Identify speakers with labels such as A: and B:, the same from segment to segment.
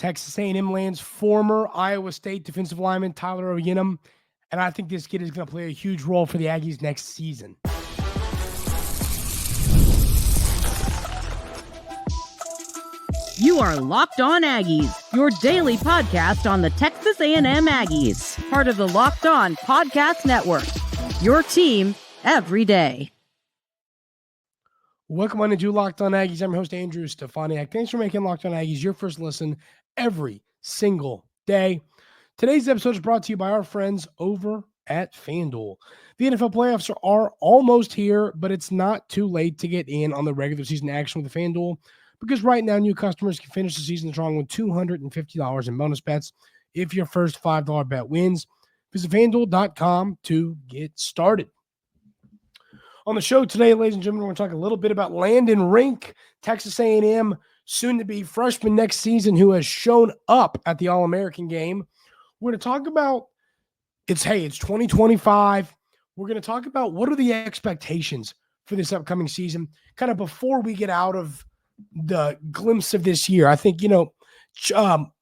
A: Texas A&M lands former Iowa State defensive lineman Tyler Onyedim, and I think this kid is going to play a huge role for the Aggies next season.
B: You are Locked On Aggies, your daily podcast on the Texas A&M Aggies, part of the Locked On Podcast Network, your team every day.
A: Welcome on to Locked On Aggies. I'm your host, Andrew Stefaniak. Thanks for making Locked On Aggies your first listen every single day. Today's episode is brought to you by our friends over at FanDuel. The NFL playoffs are almost here, but it's not too late to get in on the regular season action with FanDuel, because right now new customers can finish the season strong with $250 in bonus bets if your first $5 bet wins. Visit FanDuel.com to get started. On the show today, ladies and gentlemen, we're going to talk a little bit about Landon Rink, Texas A&M, soon-to-be freshman next season, who has shown up at the All-American game. We're going to talk about, it's 2025. We're going to talk about what are the expectations for this upcoming season, kind of before we get out of the glimpse of this year. I think,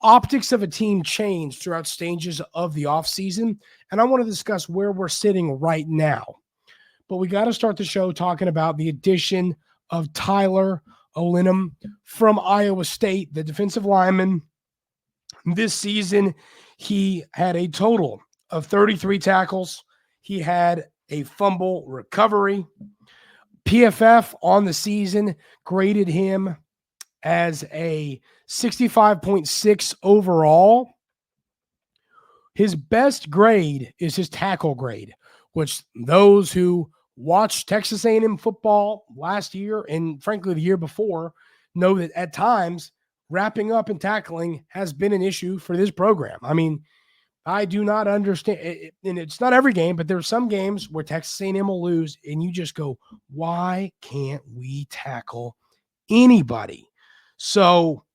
A: optics of a team change throughout stages of the offseason, and I want to discuss where we're sitting right now. But we got to start the show talking about the addition of Tyler Onyedim from Iowa State, the defensive lineman. This season, he had a total of 33 tackles. He had a fumble recovery. PFF on the season graded him as a 65.6 overall. His best grade is his tackle grade, which those who watched Texas A&M football last year and frankly the year before know that at times wrapping up and tackling has been an issue for this program. I mean, I do not understand, and it's not every game, but there are some games where Texas A&M will lose, and you just go, why can't we tackle anybody? So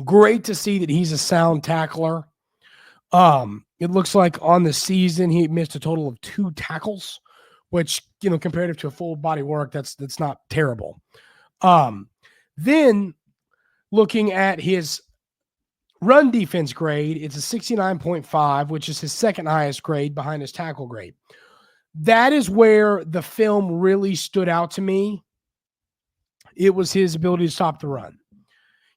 A: great to see that he's a sound tackler. It looks like on the season he missed a total of 2 tackles, which, comparative to a full body work, that's not terrible. Then looking at his run defense grade, it's a 69.5, which is his second highest grade behind his tackle grade. That is where the film really stood out to me. It was his ability to stop the run.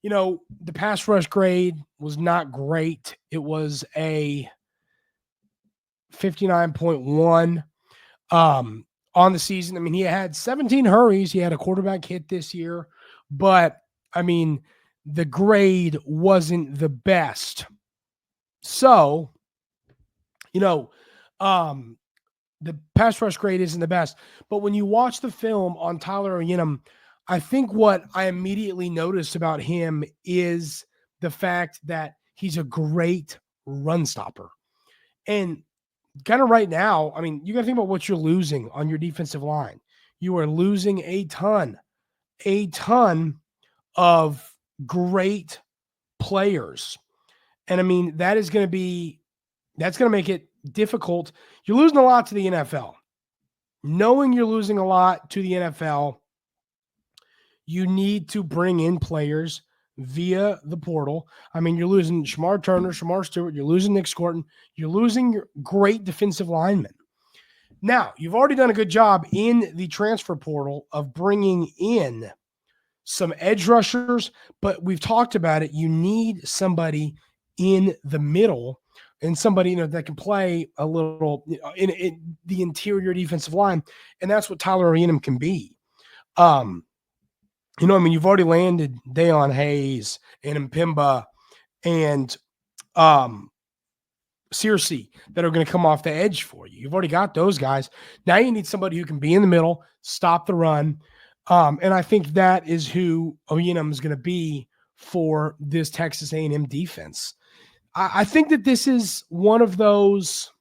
A: The pass rush grade was not great. It was a 59.1 on the season. I mean, he had 17 hurries. He had a quarterback hit this year, but the grade wasn't the best. So, the pass rush grade isn't the best. But when you watch the film on Tyler Onyedim, I think what I immediately noticed about him is the fact that he's a great run stopper. And kind of right now, you got to think about what you're losing on your defensive line. You are losing a ton of great players. And that's going to make it difficult. You're losing a lot to the NFL. Knowing you're losing a lot to the NFL, you need to bring in players via the portal. You're losing Shamar Turner, Shamar Stewart, you're losing Nick Scorton, you're losing your great defensive linemen. Now, you've already done a good job in the transfer portal of bringing in some edge rushers, but we've talked about it. You need somebody in the middle and somebody, that can play a little in the interior defensive line. And that's what Tyler Onyedim can be. You've already landed Dayon Hayes and Mpimba and Searcy that are going to come off the edge for you. You've already got those guys. Now you need somebody who can be in the middle, stop the run. And I think that is who Onyedim is going to be for this Texas A&M defense. I think that this is one of those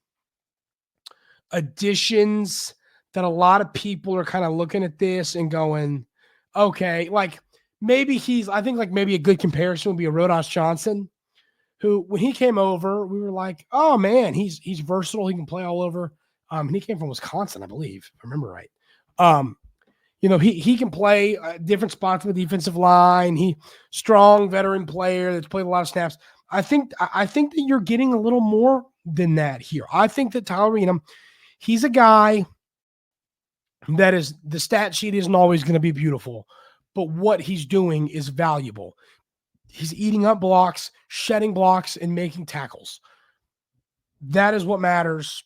A: additions that a lot of people are kind of looking at this and going, okay, maybe maybe a good comparison would be a Rodas Johnson, who, when he came over, we were like, oh man, he's versatile. He can play all over. And he came from Wisconsin, I believe, if I remember right. he can play different spots on the defensive line. He strong veteran player that's played a lot of snaps. I think that you're getting a little more than that here. I think that Tyler Onyedim, he's a guy that is, the stat sheet isn't always going to be beautiful, but what he's doing is valuable. He's eating up blocks, shedding blocks, and making tackles. That is what matters,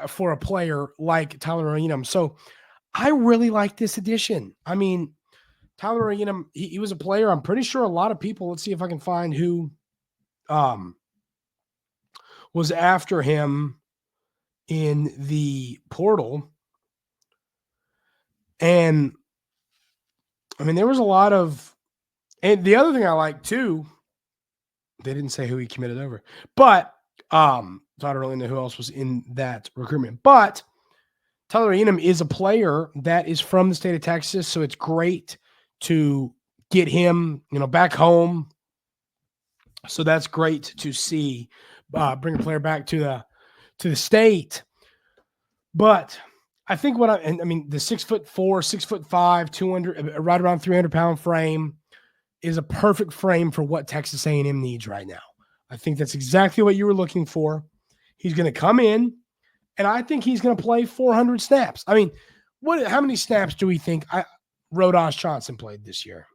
A: for a player like Tyler Onyedim. So I really like this addition. I mean, Tyler Onyedim, he was a player. I'm pretty sure a lot of people, let's see if I can find who was after him in the portal. And I mean, there was a lot of, and the other thing I like too, they didn't say who he committed over, but so I don't really know who else was in that recruitment. But Tyler Onyedim is a player that is from the state of Texas, so it's great to get him, back home. So that's great to see. Bring a player back to the state. But I think the 6'4", 6'5", 200, right around 300-pound frame is a perfect frame for what Texas A&M needs right now. I think that's exactly what you were looking for. He's going to come in, and I think he's going to play 400 snaps. I mean, how many snaps do we think Rodas Johnson played this year?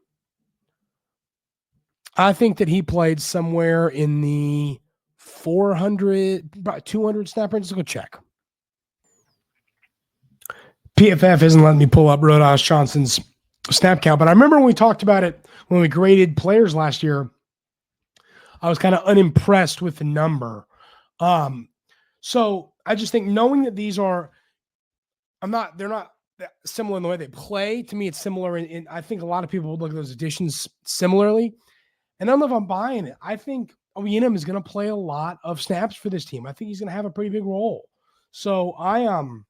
A: I think that he played somewhere in the 400, about 200 snap range. Let's go check. PFF isn't letting me pull up Rodas Johnson's snap count, but I remember when we talked about it when we graded players last year, I was kind of unimpressed with the number. So I just think knowing that these are, they're not similar in the way they play. To me, it's similar in I think a lot of people would look at those additions similarly. And I don't know if I'm buying it. I think Onyedim is going to play a lot of snaps for this team. I think he's going to have a pretty big role. So I'm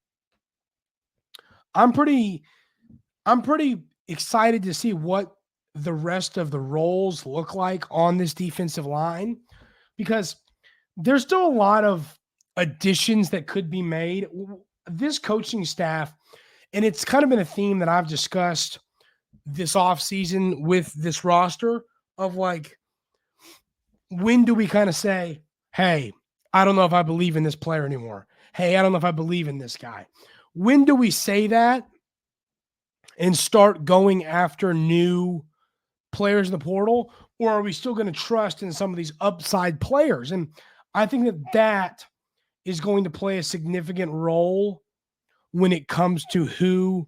A: pretty excited to see what the rest of the roles look like on this defensive line, because there's still a lot of additions that could be made. This coaching staff, and it's kind of been a theme that I've discussed this offseason with this roster of like, when do we kind of say, hey, I don't know if I believe in this player anymore. Hey, I don't know if I believe in this guy. When do we say that and start going after new players in the portal? Or are we still going to trust in some of these upside players? And I think that is going to play a significant role when it comes to who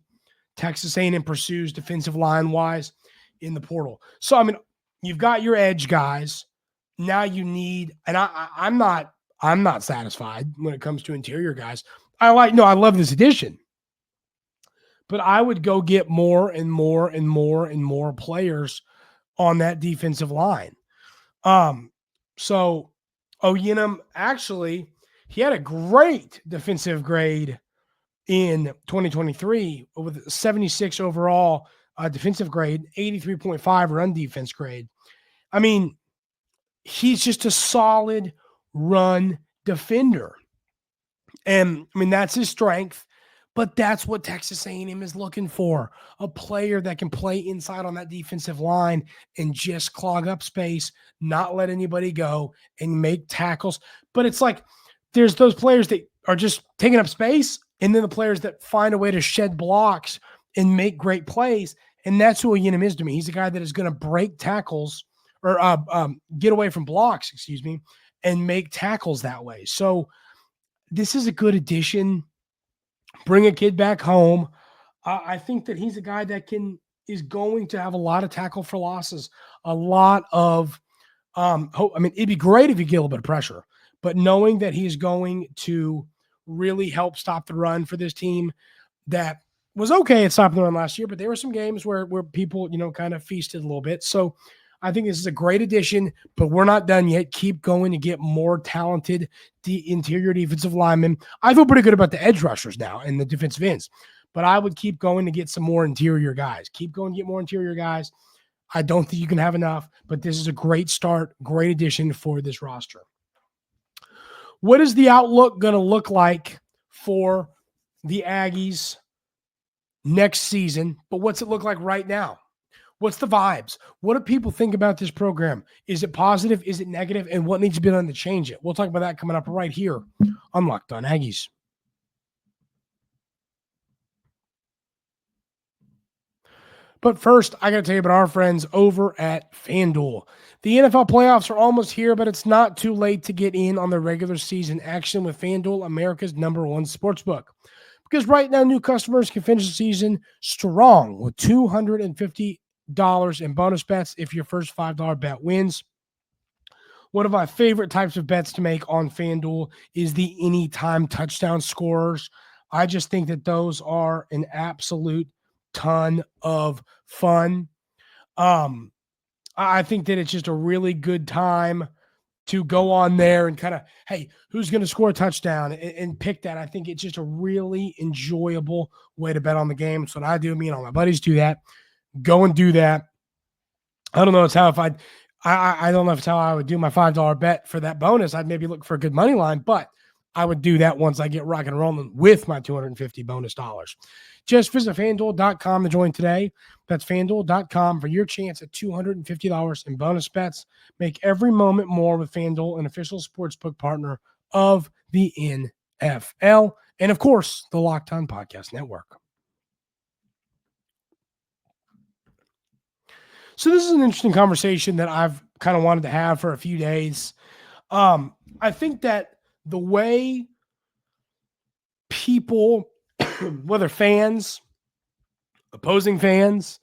A: Texas A&M pursues defensive line-wise in the portal. So, I mean, you've got your edge guys. Now you need, and I'm not satisfied when it comes to interior guys. I love this addition, but I would go get more and more and more and more players on that defensive line. So Onyedim, actually, he had a great defensive grade in 2023 with 76 overall defensive grade, 83.5 run defense grade. I mean, he's just a solid run defender. And I mean, that's his strength, but that's what Texas A&M is looking for. A player that can play inside on that defensive line and just clog up space, not let anybody go, and make tackles. But it's like, there's those players that are just taking up space, and then the players that find a way to shed blocks and make great plays. And that's who Onyedim is to me. He's a guy that is going to break tackles or get away from blocks, and make tackles that way. So this is a good addition. Bring a kid back home. I think that he's a guy that is going to have a lot of tackle for losses, a lot of it'd be great if you get a little bit of pressure, but knowing that he's going to really help stop the run for this team that was okay at stopping the run last year, but there were some games where people, kind of feasted a little bit. So I think this is a great addition, but we're not done yet. Keep going to get more talented interior defensive linemen. I feel pretty good about the edge rushers now and the defensive ends, but I would keep going to get some more interior guys. Keep going to get more interior guys. I don't think you can have enough, but this is a great start, great addition for this roster. What is the outlook going to look like for the Aggies next season, but what's it look like right now? What's the vibes? What do people think about this program? Is it positive? Is it negative? And what needs to be done to change it? We'll talk about that coming up right here on Locked On Aggies. But first, I got to tell you about our friends over at FanDuel. The NFL playoffs are almost here, but it's not too late to get in on the regular season action with FanDuel, America's #1 sportsbook. Because right now, new customers can finish the season strong with $250 in bonus bets if your first $5 bet wins. One of my favorite types of bets to make on FanDuel is the anytime touchdown scorers. I just think that those are an absolute ton of fun. I think that it's just a really good time to go on there and kind of, hey, who's going to score a touchdown and pick that. I think it's just a really enjoyable way to bet on the game. That's what I do. Me and all my buddies do that. Go and do that. I don't know. It's how I don't know if it's how I would do my $5 bet for that bonus. I'd maybe look for a good money line, but I would do that once I get rock and rolling with my $250 bonus dollars. Just visit FanDuel.com to join today. That's FanDuel.com for your chance at $250 in bonus bets. Make every moment more with FanDuel, an official sportsbook partner of the NFL. And, of course, the Locked On Podcast Network. So this is an interesting conversation that I've kind of wanted to have for a few days. I think that the way people, whether fans, opposing fans,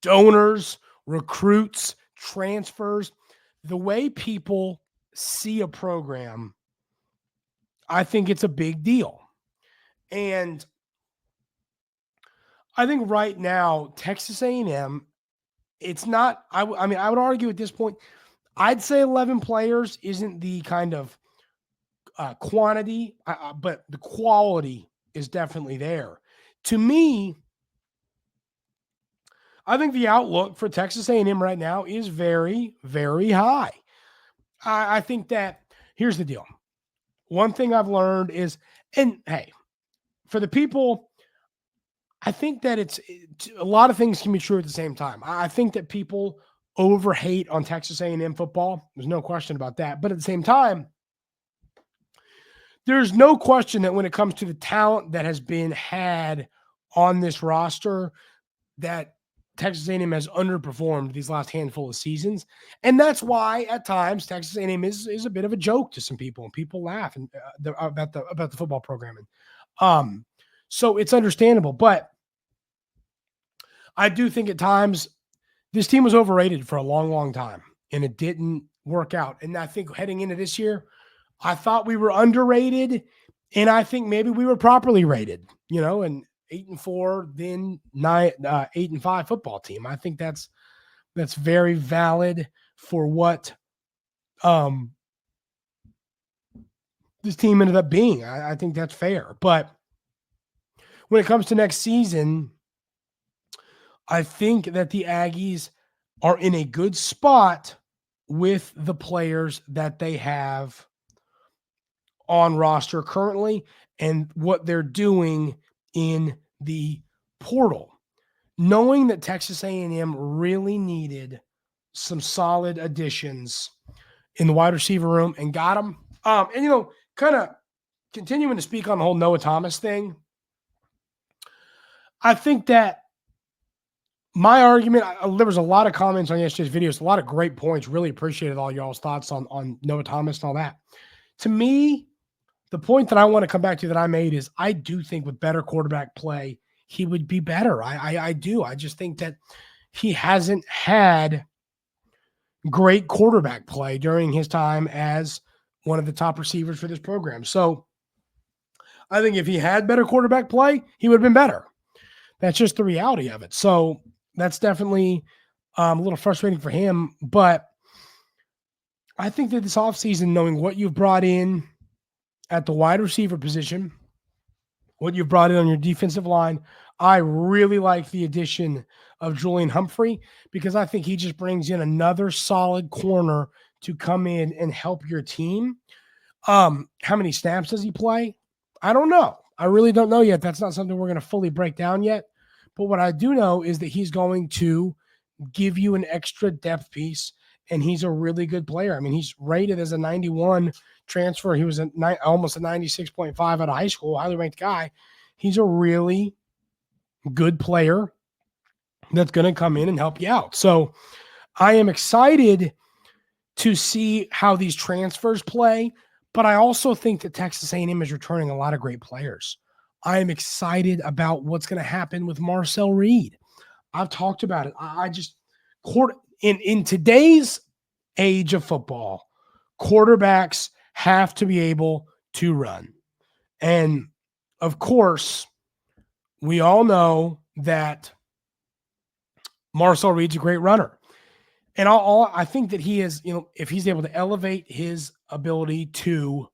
A: donors, recruits, transfers, the way people see a program, I think it's a big deal. And I think right now, Texas A&M, it's not, I mean, I would argue at this point, I'd say 11 players isn't the kind of quantity, but the quality is definitely there. To me, I think the outlook for Texas A&M right now is very, very high. I think that, here's the deal. One thing I've learned is, and hey, for the people, I think that it's a lot of things can be true at the same time. I think that people over-hate on Texas A&M football. There's no question about that. But at the same time, there's no question that when it comes to the talent that has been had on this roster, that Texas A&M has underperformed these last handful of seasons. And that's why at times Texas A&M is a bit of a joke to some people, and people laugh about the football programming. So it's understandable, but I do think at times this team was overrated for a long, long time, and it didn't work out. And I think heading into this year, I thought we were underrated, and I think maybe we were properly rated, and 8-4, then 8-5 football team. I think that's very valid for what this team ended up being. I think that's fair. But when it comes to next season, I think that the Aggies are in a good spot with the players that they have on roster currently and what they're doing in the portal. Knowing that Texas A&M really needed some solid additions in the wide receiver room and got them. And, kind of continuing to speak on the whole Noah Thomas thing, I think that my argument, there was a lot of comments on yesterday's videos, a lot of great points. Really appreciated all y'all's thoughts on Noah Thomas and all that. To me, the point that I want to come back to that I made is I do think with better quarterback play, he would be better. I do. I just think that he hasn't had great quarterback play during his time as one of the top receivers for this program. So I think if he had better quarterback play, he would have been better. That's just the reality of it. So that's definitely a little frustrating for him. But I think that this offseason, knowing what you've brought in at the wide receiver position, what you've brought in on your defensive line, I really like the addition of Julian Humphrey because I think he just brings in another solid corner to come in and help your team. How many snaps does he play? I don't know. I really don't know yet. That's not something we're going to fully break down yet. But what I do know is that he's going to give you an extra depth piece, and he's a really good player. I mean, he's rated as a 91 transfer. He was almost a 96.5 out of high school, highly ranked guy. He's a really good player that's going to come in and help you out. So I am excited to see how these transfers play, but I also think that Texas A&M is returning a lot of great players. I am excited about what's going to happen with Marcel Reed. I've talked about it. In today's age of football, quarterbacks have to be able to run. And of course, we all know that Marcel Reed's a great runner. And I think that he is, if he's able to elevate his ability to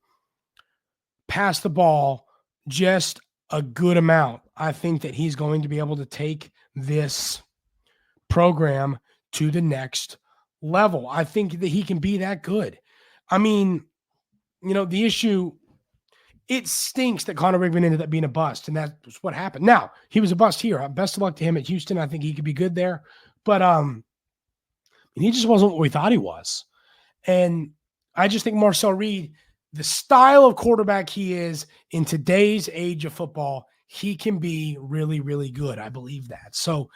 A: pass the ball just a good amount, I think that he's going to be able to take this program to the next level. I think that he can be that good. I mean, the issue, it stinks that Connor Rigman ended up being a bust, and that's what happened. Now, he was a bust here. Best of luck to him at Houston. I think he could be good there. But he just wasn't what we thought he was. And I just think Marcel Reed, the style of quarterback he is in today's age of football, he can be really, really good. I believe that. So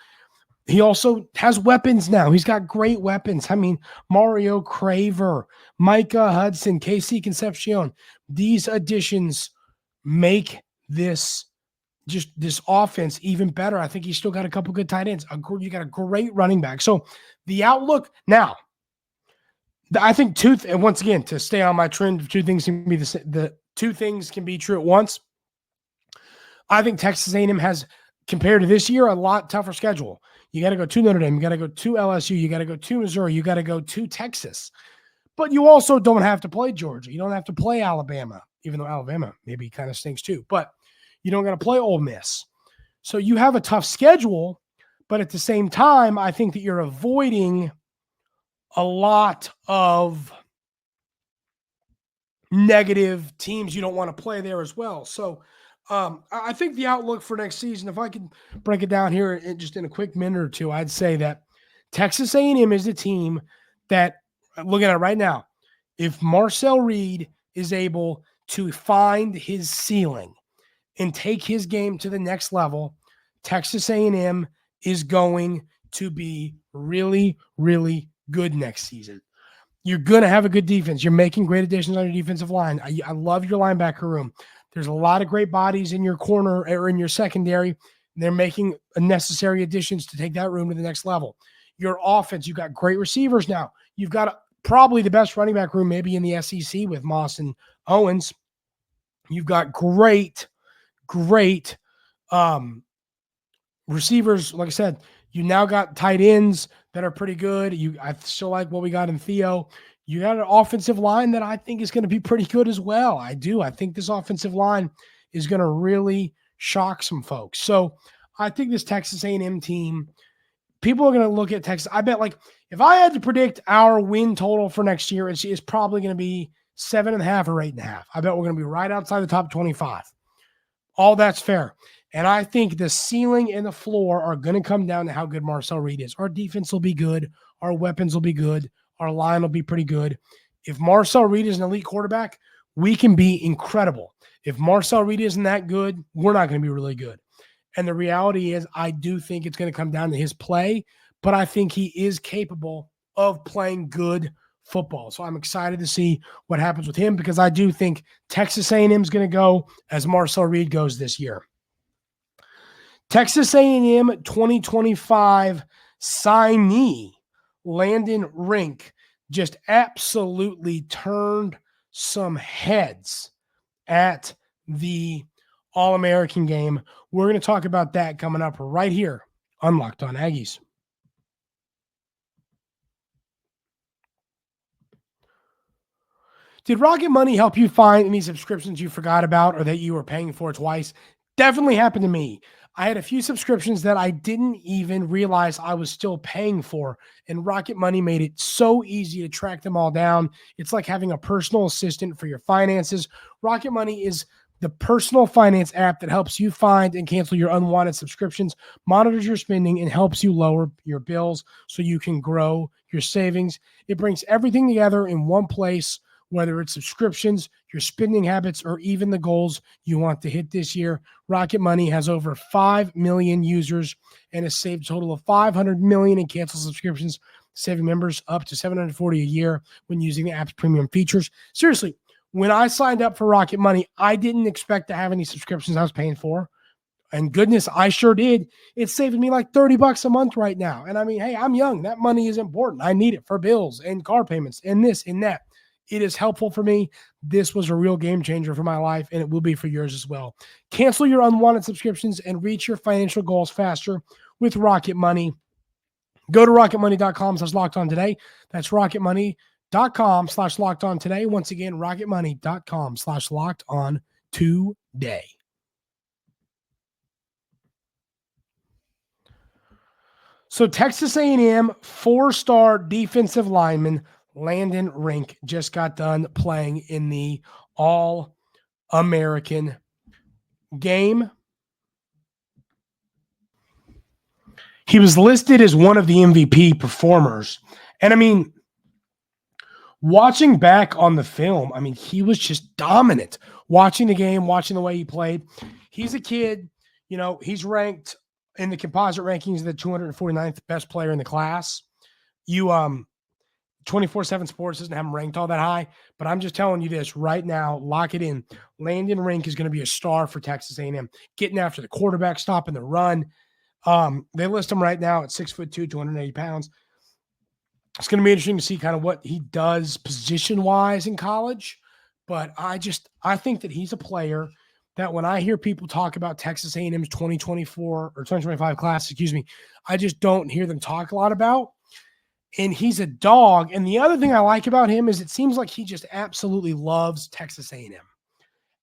A: he also has weapons now. He's got great weapons. I mean, Mario Craver, Micah Hudson, KC Concepcion. These additions make this offense even better. I think he's still got a couple good tight ends. You got a great running back. So the outlook now, I think once again, to stay on my trend of two things can be the two things can be true at once. I think Texas A&M has, compared to this year, a lot tougher schedule. You got to go to Notre Dame. You got to go to LSU. You got to go to Missouri. You got to go to Texas. But you also don't have to play Georgia. You don't have to play Alabama, even though Alabama maybe kind of stinks too. But you don't got to play Ole Miss. So you have a tough schedule, but at the same time, I think that you're avoiding a lot of negative teams you don't want to play there as well. So I think the outlook for next season, if I can break it down here just in a quick minute or two, I'd say that Texas A&M is a team that, looking at it right now, if Marcel Reed is able to find his ceiling and take his game to the next level, Texas A&M is going to be really, really good next season. You're going to have a good defense. You're making great additions on your defensive line. I love your linebacker room. There's a lot of great bodies in your corner or in your secondary. They're making necessary additions to take that room to the next level. Your offense, you've got great receivers now. You've got probably the best running back room maybe in the SEC with Moss and Owens. You've got great receivers. Like I said, you now got tight ends that are pretty good. I still like what we got in Theo. You got an offensive line that I think is going to be pretty good as well. I do. I think this offensive line is going to really shock some folks. So I think this Texas A&M team, people are going to look at Texas. I bet, if I had to predict our win total for next year, it's probably going to be 7.5 or 8.5. I bet we're going to be right outside the top 25. All that's fair. And I think the ceiling and the floor are going to come down to how good Marcel Reed is. Our defense will be good. Our weapons will be good. Our line will be pretty good. If Marcel Reed is an elite quarterback, we can be incredible. If Marcel Reed isn't that good, we're not going to be really good. And the reality is, I do think it's going to come down to his play, but I think he is capable of playing good football. So I'm excited to see what happens with him, because I do think Texas A&M is going to go as Marcel Reed goes this year. Texas A&M 2025 signee Landon Rink just absolutely turned some heads at the All-American game. We're going to talk about that coming up right here on Locked On Aggies. Did Rocket Money help you find any subscriptions you forgot about or that you were paying for twice? Definitely happened to me. I had a few subscriptions that I didn't even realize I was still paying for, and Rocket Money made it so easy to track them all down. It's like having a personal assistant for your finances. Rocket Money is the personal finance app that helps you find and cancel your unwanted subscriptions, monitors your spending, and helps you lower your bills so you can grow your savings. It brings everything together in one place, whether it's subscriptions, your spending habits, or even the goals you want to hit this year. Rocket Money has over 5 million users and has saved a total of $500 million in canceled subscriptions, saving members up to $740 a year when using the app's premium features. Seriously, when I signed up for Rocket Money, I didn't expect to have any subscriptions I was paying for. And goodness, I sure did. It's saving me like $30 a month right now. And I mean, hey, I'm young. That money is important. I need it for bills and car payments and this and that. It is helpful for me. This was a real game changer for my life, and it will be for yours as well. Cancel your unwanted subscriptions and reach your financial goals faster with Rocket Money. Go to rocketmoney.com/lockedon today. That's rocketmoney.com/lockedon today. Once again, rocketmoney.com/lockedon today. So Texas A&M 4-star defensive lineman Landon Rink just got done playing in the All-American game. He was listed as one of the MVP performers. And I mean, watching back on the film, I mean, he was just dominant. Watching the game, watching the way he played. He's a kid, he's ranked in the composite rankings, the 249th best player in the class. 24/7 Sports doesn't have him ranked all that high, but I'm just telling you this right now, lock it in. Landon Rink is going to be a star for Texas A&M, getting after the quarterback, stopping the run. They list him right now at 6'2", 280 pounds. It's going to be interesting to see kind of what he does position-wise in college, but I think that he's a player that when I hear people talk about Texas A&M's 2024 or 2025 class, I just don't hear them talk a lot about. And he's a dog. And the other thing I like about him is it seems like he just absolutely loves Texas A&M.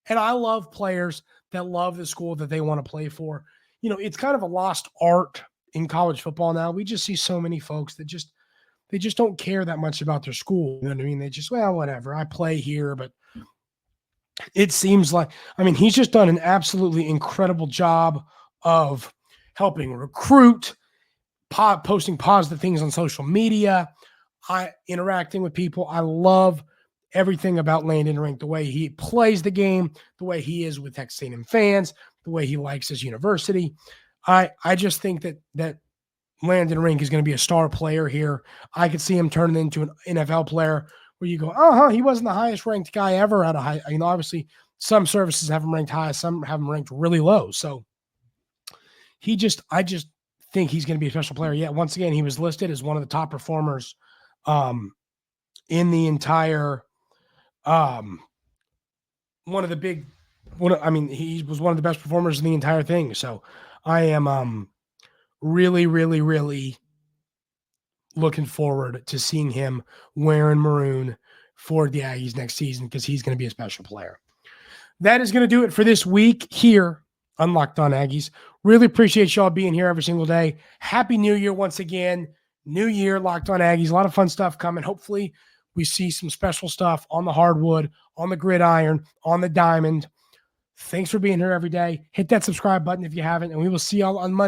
A: And I love players that love the school that they want to play for. It's kind of a lost art in college football now. We just see so many folks that they just don't care that much about their school. You know what I mean? They just, well, whatever. I play here, but it seems like, he's just done an absolutely incredible job of helping recruit, posting positive things on social media, interacting with people. I love everything about Landon Rink, the way he plays the game, the way he is with Texas A&M fans, the way he likes his university. I just think that Landon Rink is going to be a star player here. I could see him turning into an NFL player where you go, he wasn't the highest ranked guy ever out of high. Obviously some services have him ranked high, some have him ranked really low. So I just think he's going to be a special player. Yeah, once again, he was listed as one of the top performers in the entire he was one of the best performers in the entire thing. So I am really, really, really looking forward to seeing him wearing maroon for the Aggies next season because he's going to be a special player. That is going to do it for this week here on Locked On Aggies. Really appreciate y'all being here every single day. Happy New Year once again. New Year, Locked On Aggies. A lot of fun stuff coming. Hopefully we see some special stuff on the hardwood, on the gridiron, on the diamond. Thanks for being here every day. Hit that subscribe button if you haven't, and we will see y'all on Monday.